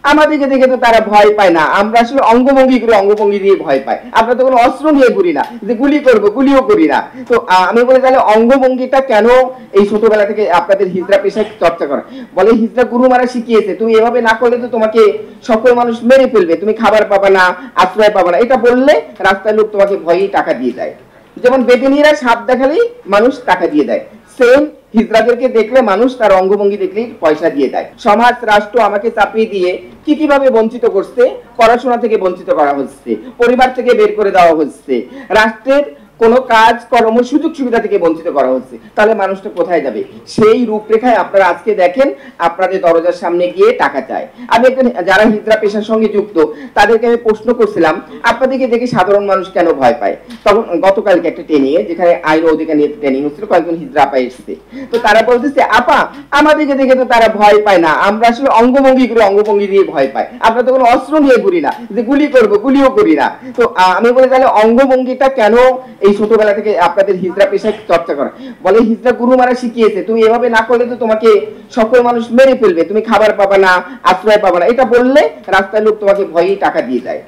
আমাদেরকে দেখে তো তারা ভয় পায় না, আমরা আসলে অঙ্গভঙ্গি করে অঙ্গভঙ্গি দিয়ে ভয় পাই। আমরা তো কোনো অস্ত্র নিয়ে ঘুরি না যে গুলি করবো, গুলিও করি না। তো আমি বলি তাহলে অঙ্গভঙ্গিটা কেন এই ছোটবেলা থেকে আপনাদের হিজড়া পেশায় চর্চা করা? বলে হিজড়া গুরুমারা শিখিয়েছে তুমি এভাবে না করলে তো তোমাকে সকল মানুষ মেরে ফেলবে, তুমি খাবার পাবা না, আশ্রয় পাবা না। এটা বললে রাস্তার লোক তোমাকে ভয়েই টাকা দিয়ে দেয়। যেমন বেদিনীরা সাপ দেখালেই মানুষ টাকা দিয়ে দেয়, সেম হিজড়াদেরকে দেখলে মানুষ তার অঙ্গভঙ্গি দেখলেই পয়সা দিয়ে দেয়। সমাজ রাষ্ট্র আমাকে চাপিয়ে দিয়ে কিভাবে বঞ্চিত করছে, পড়াশোনা থেকে বঞ্চিত করা হচ্ছে, পরিবার থেকে বের করে দেওয়া হচ্ছে, রাষ্ট্রের কোনো কাজ কর্ম সুযোগ সুবিধা থেকে বঞ্চিত করা হচ্ছে। তাহলে মানুষটা কোথায় যাবে? সেই রূপরেখায় আপনারা আজকে দেখেন আপনাদের দরজার সামনে গিয়ে টাকা চায়। আমি একজন যারা হিজড়া পেশার সঙ্গে যুক্ত তাদেরকে আমি প্রশ্ন করছিলাম আপনাদেরকে দেখে সাধারণ মানুষ কেন ভয় পায়। তখন গতকালকে একটা ট্রেনিং এ যেখানে আইন অধিকার নিয়ে ট্রেনিং হচ্ছিল, কয়েকজন হিজড়া আপা এসেছে। তো তারা বলতেছে আপা আমাদেরকে দেখে তো তারা ভয় পায় না, আমরা আসলে অঙ্গভঙ্গি করে অঙ্গভঙ্গি দিয়ে ভয় পাই। আমরা তো কোনো অস্ত্র নিয়ে ঘুরি না যে গুলি করবো, গুলিও করি না। তো আমি বলি তাহলে অঙ্গভঙ্গিটা কেন এই ছোটবেলা থেকে আপনাদের হিজড়া পেশায় চর্চা করা? বলে হিজড়া গুরুমারা শিখিয়েছে তুমি এভাবে না করলে তো তোমাকে সকল মানুষ মেরে ফেলবে, তুমি খাবার পাবা না, আশ্রয় পাবা না। এটা বললে রাস্তার লোক তোমাকে ভয়েই টাকা দিয়ে দেয়।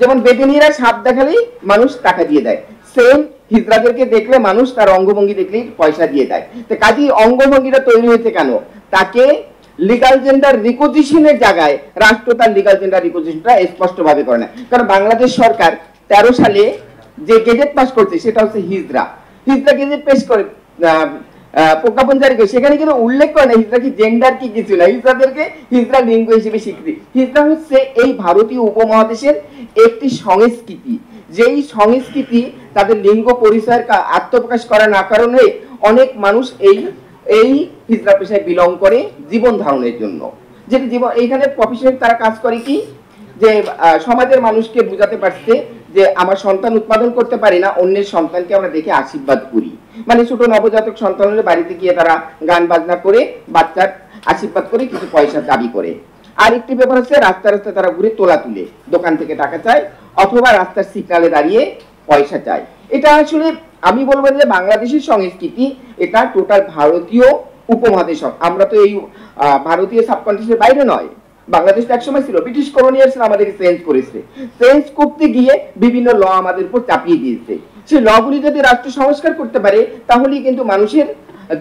যেমন বেদিনীরা সাপ দেখালেই মানুষ টাকা দিয়ে দেয়, সেম হিজড়াদেরকে দেখলে মানুষ তার অঙ্গভঙ্গি দেখলেই পয়সা দিয়ে দেয়। তো কাজেই অঙ্গভঙ্গিটা তৈরি হয়েছে কেন? তাকে লিগাল জেন্ডার রিকোজিশনের জায়গায় রাষ্ট্র তার লিগাল জেন্ডার রিকোজিশনটা স্পষ্টভাবে করে না। কারণ বাংলাদেশ সরকার 13 সালে যে গেজেট পাস করছে সেটা হচ্ছে হিজড়া গেজেট পেশ করে প্রজ্ঞাপন জারি করে, সেখানে কিন্তু উল্লেখ করে না হিজড়া কি জেন্ডার কি কিছু না, হিজড়াদেরকে হিজড়া লিঙ্গ হিসেবে স্বীকৃতি। হিজড়া হচ্ছে এই ভারতীয় উপমহাদেশের একটি সংস্কৃতি, যেই সংস্কৃতি তাদের লিঙ্গ পরিচয়ের আত্মপ্রকাশ করা না কারণে অনেক মানুষ এই হিজড়া পেশায় বিলং করে জীবন ধারণের জন্য। যেটি জীবন এইখানে প্রফেশনাল তারা কাজ করে কি যে সমাজের মানুষকে বোঝাতে পারছে যে আমার সন্তান উৎপাদন করতে পারি না, অন্যের সন্তানকে আমরা দেখে আশীর্বাদ করি। মানে ছোট নবজাতক সন্তানের বাড়িতে গিয়ে তারা গান বাজনা করে বাচ্চার আশীর্বাদ করে কিছু পয়সা দাবি করে। আর একটি ব্যাপার হচ্ছে রাস্তা রাস্তায় তারা ঘুরে তোলা তুলে দোকান থেকে টাকা চায় অথবা রাস্তার সিগনালে দাঁড়িয়ে পয়সা চায়। এটা আসলে আমি বলবো যে বাংলাদেশের সংস্কৃতি, এটা টোটাল ভারতীয় উপমহাদেশ। আমরা তো এই ভারতীয় সাবকন্টিনেন্টের বাইরে নয়, বাংলাদেশ একসময় ছিল ব্রিটিশ কলোনিয়াল ছিল, আমাদেরকে চেঞ্জ করেছে। চেঞ্জ করতে গিয়ে বিভিন্ন ল আমাদের উপর চাপিয়ে দিয়েছে। সেই লগুলি যদি রাষ্ট্র সংস্কার করতে পারে তাহলেই কিন্তু মানুষের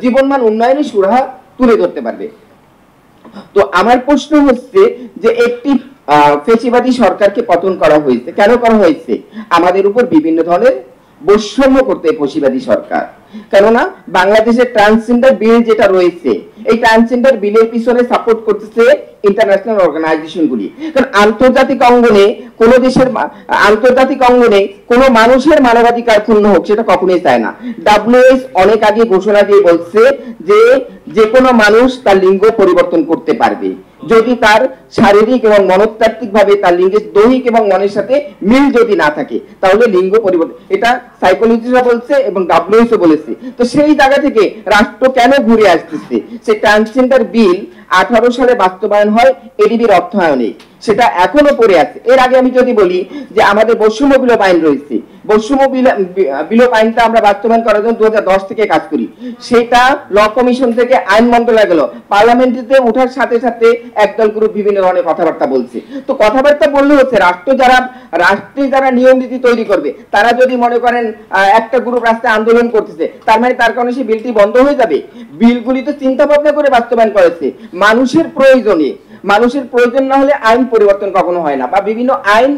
জীবনমান উন্নয়নের সুরাহা তুলে ধরতে পারবে। তো আমার প্রশ্ন হচ্ছে যে একটি ফ্যাসিবাদী সরকারকে পতন করা হয়েছে, কেন করা হয়েছে? আমাদের উপর বিভিন্ন ধরনের বৈষম্য করতে ফ্যাসিবাদী সরকার। কেননা বাংলাদেশের ট্রান্সজেন্ডার বিল যেটা রয়েছে, এই ট্রান্সজেন্ডার বিলের পিছনে সাপোর্ট করতেছে ইন্টারন্যাশনাল অর্গানাইজেশনগুলি। কারণ আন্তর্জাতিক অঙ্গনে কোন দেশের আন্তর্জাতিক অঙ্গনে কোন মানুষের মানবাধিকার ক্ষুণ্ণ হোক সেটা কখনোই চায় না। ডাব্লিউএইচ অনেক আগে ঘোষণা দিয়ে বলছে যে যে কোনো মানুষ তার লিঙ্গ পরিবর্তন করতে পারবে যদি তার শারীরিক এবং মনস্তাত্ত্বিক ভাবে তার লিঙ্গের দৈহিক এবং মনের সাথে মিল যদি না থাকে তাহলে লিঙ্গ পরিবর্তন, এটা সাইকোলজিস্টরা বলছে এবং ডাব্লিউএইচও বলেছে। তো সেই জায়গা থেকে রাষ্ট্র কেন ঘুরে আসতেছে? সেই ট্রান্সজেন্ডার বিল 18 সালে বাস্তবায়ন হয় এডিবির অর্থায়নে, সেটা এখনো পড়ে আছে। এর আগে আমি যদি বলি যে আমাদের বৈষম্য বিলোপ আইন রয়েছে, বৈষম্য বিলোপ আইনটা আমরা বাস্তবায়ন করার জন্য 2010 থেকে কাজ করি। সেটা ল কমিশন থেকে আইন মন্ত্রণালয় গেল, পার্লামেন্টে ওঠার সাথে সাথে একদল গ্রুপ বিভিন্ন ধরনের কথাবার্তা বলছে। তো কথাবার্তা বললে হচ্ছে রাষ্ট্রে যারা নিয়ম নীতি তৈরি করবে তারা যদি মনে করেন একটা গ্রুপ রাস্তায় আন্দোলন করতেছে, তার মানে তার কারণে সেই বিলটি বন্ধ হয়ে যাবে? বিলগুলি তো চিন্তা ভাবনা করে বাস্তবায়ন করেছে মানুষের প্রয়োজনে। মানুষের প্রয়োজন না হলে আইন পরিবর্তন কখনো হয় না, বা বিভিন্ন আইন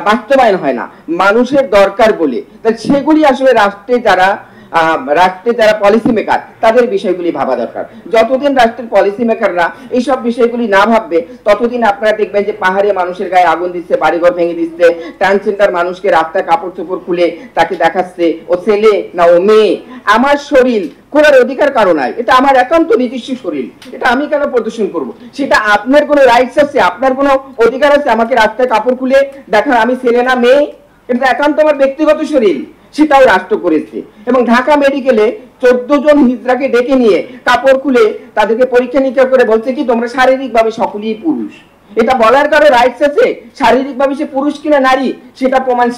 বাস্তবায়ন হয় না মানুষের দরকার বলে। তাহলে সেগুলি আসলে রাষ্ট্রে যারা পলিসি মেকার তাদের বিষয়গুলি ভাবা দরকার। যতদিন রাষ্ট্রের পলিসি মেকাররা এইসব বিষয়গুলি না ভাববে ততদিন আপনারা দেখবেন যে পাহাড়ে মানুষের গায়ে আগুন দিচ্ছে, বাড়িঘর ভেঙে দিচ্ছে, ট্রান্সজেন্ডার মানুষকে রাস্তায় কাপড় চোপড় খুলে তাকে দেখাচ্ছে ও ছেলে না ও মেয়ে। আমার শরীর করার অধিকার কারো নাই, এটা আমার একান্ত নিজস্ব শরীর, এটা আমি কেন প্রদর্শন করব? সেটা আপনার কোনো রাইটস আছে, আপনার কোনো অধিকার আছে আমাকে রাস্তায় কাপড় খুলে দেখার আমি ছেলে না মেয়ে? এটা একান্ত আমার ব্যক্তিগত শরীর, সেটাও রাষ্ট্র করেছে। এবং ঢাকা মেডিকেলে 14 জন হিজড়াকে ডেকে নিয়ে কাপড় খুলে তাদেরকে পরীক্ষা নিরীক্ষা করে বলছে কি তোমরা শারীরিকভাবে সকলেই পুরুষ। এটা বলার কারো রাইটস আছে? শারীরিকভাবে সে পুরুষ কিনা নারী সেটার প্রমাণ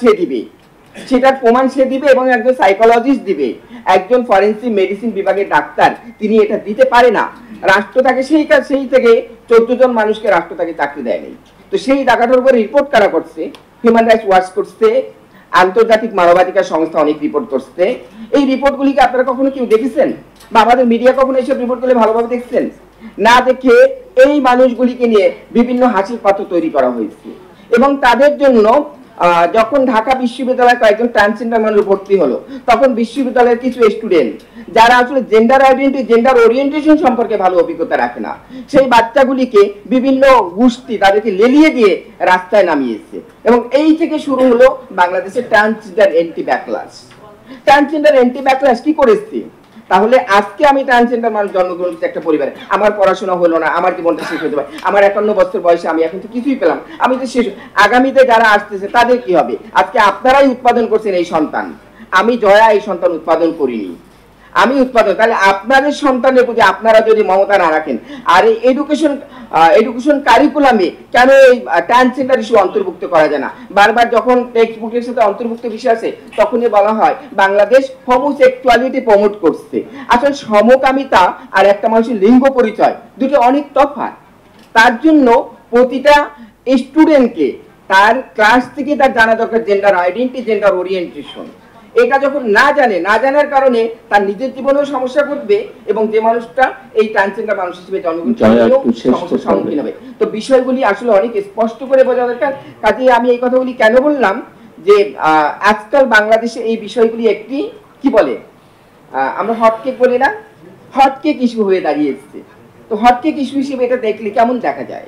সে দিবে এবং একজন সাইকোলজিস্ট দিবে। একজন ফরেনসিক মেডিসিন বিভাগের ডাক্তার তিনি এটা দিতে পারে না। রাষ্ট্র তাকে সেই থেকে 14 জন মানুষকে রাষ্ট্র তাকে চাকরি দেয়নি। তো সেই জায়গাটার উপর রিপোর্ট কারা করছে? হিউম্যান রাইটস ওয়াচ করছে, আন্তর্জাতিক মানবাধিকার সংস্থা অনেক রিপোর্ট করছে। এই রিপোর্টগুলিকে আপনারা কখনো কেউ দেখেছেন, বা আমাদের মিডিয়া কখনো এইসব রিপোর্টগুলি ভালোভাবে দেখছেন? না দেখে এই মানুষগুলিকে নিয়ে বিভিন্ন হাসির পাত্র তৈরি করা হয়েছে। এবং তাদের জন্য যখন ঢাকা বিশ্ববিদ্যালয়ে কয়েকজন ট্রান্সজেন্ডার মানুষ ভর্তি হলো, তখন বিশ্ববিদ্যালয়ের কিছু স্টুডেন্ট যারা আসলে জেন্ডার আইডেন্টিটি, জেন্ডার ওরিয়েন্টেশন সম্পর্কে ভালো অভিজ্ঞতা রাখে না, সেই বাচ্চাগুলিকে বিভিন্ন গোষ্ঠী তাদেরকে লেলিয়ে দিয়ে রাস্তায় নামিয়েছে। এবং এই থেকে শুরু হলো বাংলাদেশের ট্রান্সজেন্ডার এন্টি ব্যাকলাশ। ট্রান্সজেন্ডার এন্টি ব্যাকলাশ কি করেছে? তাহলে আজকে আমি ট্রান্সজেন্ডার মানুষ জন্মগ্রহণ করছি একটা পরিবারে, আমার পড়াশোনা হলো না, আমার জীবনটা শেষ হতে পারে, আমার 51 বছর বয়সে আমি এখন তো কিছুই পেলাম, আমি তো শেষ। আগামীতে যারা আসতেছে তাদের কি হবে? আজকে আপনারাই উৎপাদন করছেন এই সন্তান, আমি জয়া এই সন্তান উৎপাদন করিনি, আমি উৎপাদন। তাহলে আপনাদের সন্তানের প্রতি আপনারা যদি মমতা না রাখেন, আর এই এডুকেশন কারিকুলামে কেন এই ট্রান্সজেন্ডার ইস্যু অন্তর্ভুক্ত করা যায় না? বারবার যখন টেক্সট বুকের সাথে অন্তর্ভুক্ত বিষয় আছে তখনই বলা হয় বাংলাদেশ হোমোসেক্সুয়ালিটি প্রমোট করছে। আসলে সমকামিতা আর একটা মানুষের লিঙ্গ পরিচয় দুটো অনেক তফাৎ। তার জন্য প্রতিটা স্টুডেন্টকে তার ক্লাস থেকে তার জানা দরকার জেন্ডার আইডেন্টিটি, জেন্ডার ওরিয়েন্টেশন। এটা যখন না জানার কারণে তার নিজের জীবনেও সমস্যা ঘটবে, এবং যে মানুষটা এই ট্রান্সজেন্ডার মানুষ হিসেবে জন্মগ্রহণ সমস্যার সম্মুখীন হবে। তো বিষয়গুলি আসলে অনেক স্পষ্ট করে বোঝা দরকার। কাজে আমি এই কথাগুলি কেন বললাম, যে আজকাল বাংলাদেশে এই বিষয়গুলি একটি কি বলে, আমরা হটকেক বলি না, হটকেক ইস্যু হয়ে দাঁড়িয়েছে। তো হটকেক ইস্যু হিসেবে এটা দেখলে কেমন দেখা যায়?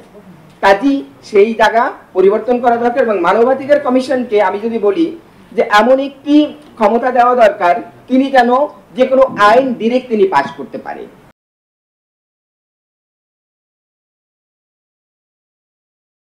কাজী সেই জায়গা পরিবর্তন করা দরকার। এবং মানবাধিকার কমিশনকে আমি যদি বলি যে এমন একটি ক্ষমতা দেওয়া দরকার, তিনি যেন যে কোনো আইন ডিরেক্ট তিনি পাস করতে পারে।